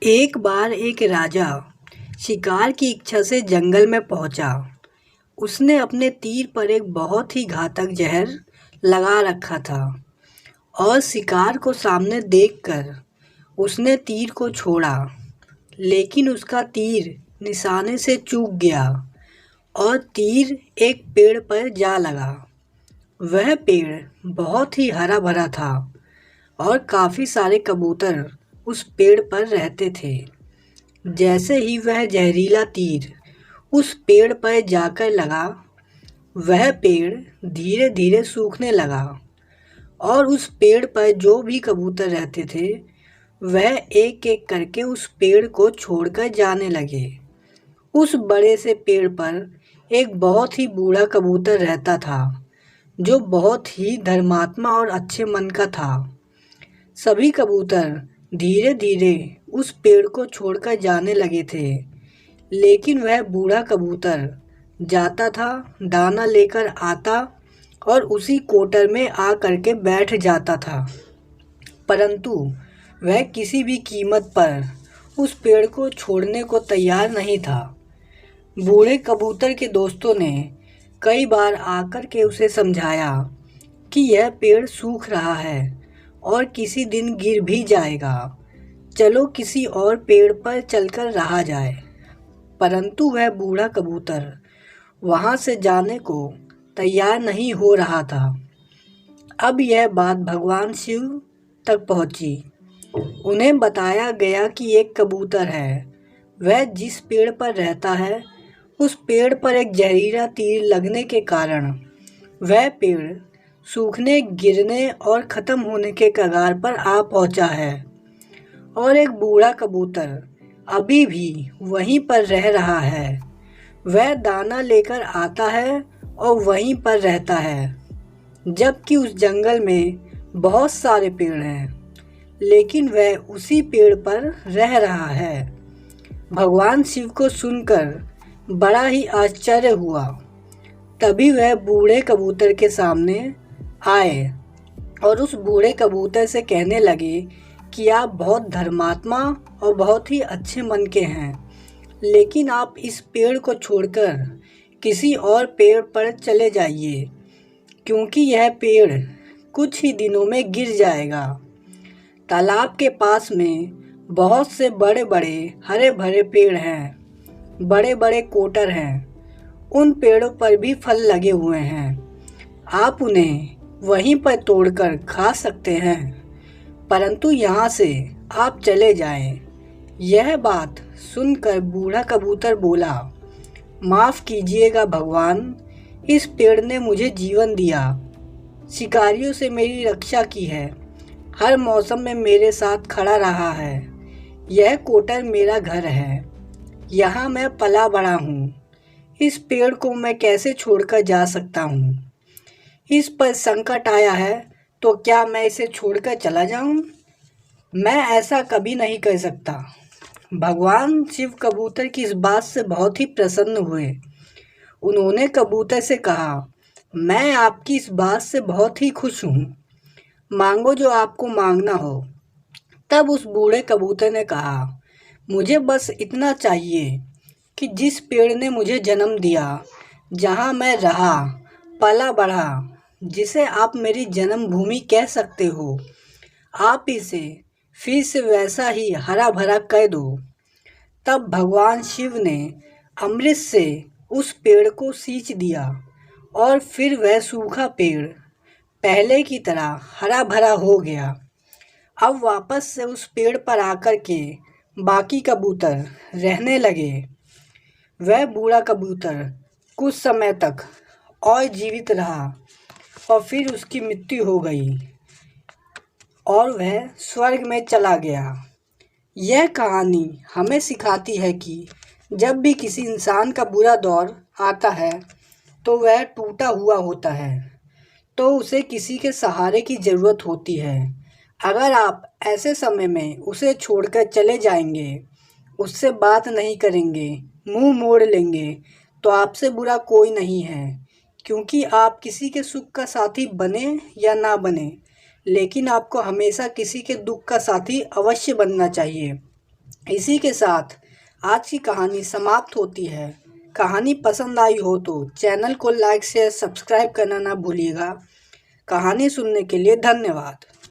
एक बार एक राजा शिकार की इच्छा से जंगल में पहुंचा। उसने अपने तीर पर एक बहुत ही घातक जहर लगा रखा था और शिकार को सामने देखकर उसने तीर को छोड़ा, लेकिन उसका तीर निशाने से चूक गया और तीर एक पेड़ पर जा लगा। वह पेड़ बहुत ही हरा भरा था और काफ़ी सारे कबूतर उस पेड़ पर रहते थे। जैसे ही वह जहरीला तीर उस पेड़ पर जाकर लगा, वह पेड़ धीरे धीरे सूखने लगा और उस पेड़ पर जो भी कबूतर रहते थे वह एक एक करके उस पेड़ को छोड़कर जाने लगे। उस बड़े से पेड़ पर एक बहुत ही बूढ़ा कबूतर रहता था जो बहुत ही धर्मात्मा और अच्छे मन का था। सभी कबूतर धीरे धीरे उस पेड़ को छोड़कर जाने लगे थे, लेकिन वह बूढ़ा कबूतर जाता था, दाना लेकर आता और उसी कोटर में आ करके बैठ जाता था। परंतु वह किसी भी कीमत पर उस पेड़ को छोड़ने को तैयार नहीं था। बूढ़े कबूतर के दोस्तों ने कई बार आकर के उसे समझाया कि यह पेड़ सूख रहा है और किसी दिन गिर भी जाएगा, चलो किसी और पेड़ पर चलकर रहा जाए। परंतु वह बूढ़ा कबूतर वहाँ से जाने को तैयार नहीं हो रहा था। अब यह बात भगवान शिव तक पहुँची। उन्हें बताया गया कि एक कबूतर है, वह जिस पेड़ पर रहता है उस पेड़ पर एक जहरीला तीर लगने के कारण वह पेड़ सूखने, गिरने और ख़त्म होने के कगार पर आ पहुंचा है और एक बूढ़ा कबूतर अभी भी वहीं पर रह रहा है। वह दाना लेकर आता है और वहीं पर रहता है, जबकि उस जंगल में बहुत सारे पेड़ हैं, लेकिन वह उसी पेड़ पर रह रहा है। भगवान शिव को सुनकर बड़ा ही आश्चर्य हुआ। तभी वह बूढ़े कबूतर के सामने आए और उस बूढ़े कबूतर से कहने लगे कि आप बहुत धर्मात्मा और बहुत ही अच्छे मन के हैं, लेकिन आप इस पेड़ को छोड़कर किसी और पेड़ पर चले जाइए, क्योंकि यह पेड़ कुछ ही दिनों में गिर जाएगा। तालाब के पास में बहुत से बड़े बड़े हरे भरे पेड़ हैं, बड़े बड़े कोटर हैं, उन पेड़ों पर भी फल लगे हुए हैं, आप उन्हें वहीं पर तोड़कर खा सकते हैं, परंतु यहाँ से आप चले जाएं। यह बात सुनकर बूढ़ा कबूतर बोला, माफ़ कीजिएगा भगवान, इस पेड़ ने मुझे जीवन दिया, शिकारियों से मेरी रक्षा की है, हर मौसम में मेरे साथ खड़ा रहा है। यह कोटर मेरा घर है, यहाँ मैं पला बड़ा हूँ। इस पेड़ को मैं कैसे छोड़कर जा सकता हूँ? इस पर संकट आया है तो क्या मैं इसे छोड़कर चला जाऊँ? मैं ऐसा कभी नहीं कर सकता। भगवान शिव कबूतर की इस बात से बहुत ही प्रसन्न हुए। उन्होंने कबूतर से कहा, मैं आपकी इस बात से बहुत ही खुश हूँ, मांगो जो आपको मांगना हो। तब उस बूढ़े कबूतर ने कहा, मुझे बस इतना चाहिए कि जिस पेड़ ने मुझे जन्म दिया, जहाँ मैं रहा, पला बढ़ा, जिसे आप मेरी जन्मभूमि कह सकते हो, आप इसे फिर से वैसा ही हरा भरा कर दो। तब भगवान शिव ने अमृत से उस पेड़ को सींच दिया और फिर वह सूखा पेड़ पहले की तरह हरा भरा हो गया। अब वापस से उस पेड़ पर आकर के बाकी कबूतर रहने लगे। वह बूढ़ा कबूतर कुछ समय तक और जीवित रहा और फिर उसकी मृत्यु हो गई और वह स्वर्ग में चला गया। यह कहानी हमें सिखाती है कि जब भी किसी इंसान का बुरा दौर आता है तो वह टूटा हुआ होता है, तो उसे किसी के सहारे की ज़रूरत होती है। अगर आप ऐसे समय में उसे छोड़कर चले जाएंगे, उससे बात नहीं करेंगे, मुंह मोड़ लेंगे, तो आपसे बुरा कोई नहीं है, क्योंकि आप किसी के सुख का साथी बने या ना बने, लेकिन आपको हमेशा किसी के दुख का साथी अवश्य बनना चाहिए। इसी के साथ आज की कहानी समाप्त होती है। कहानी पसंद आई हो तो चैनल को लाइक शेयर सब्सक्राइब करना ना भूलिएगा। कहानी सुनने के लिए धन्यवाद।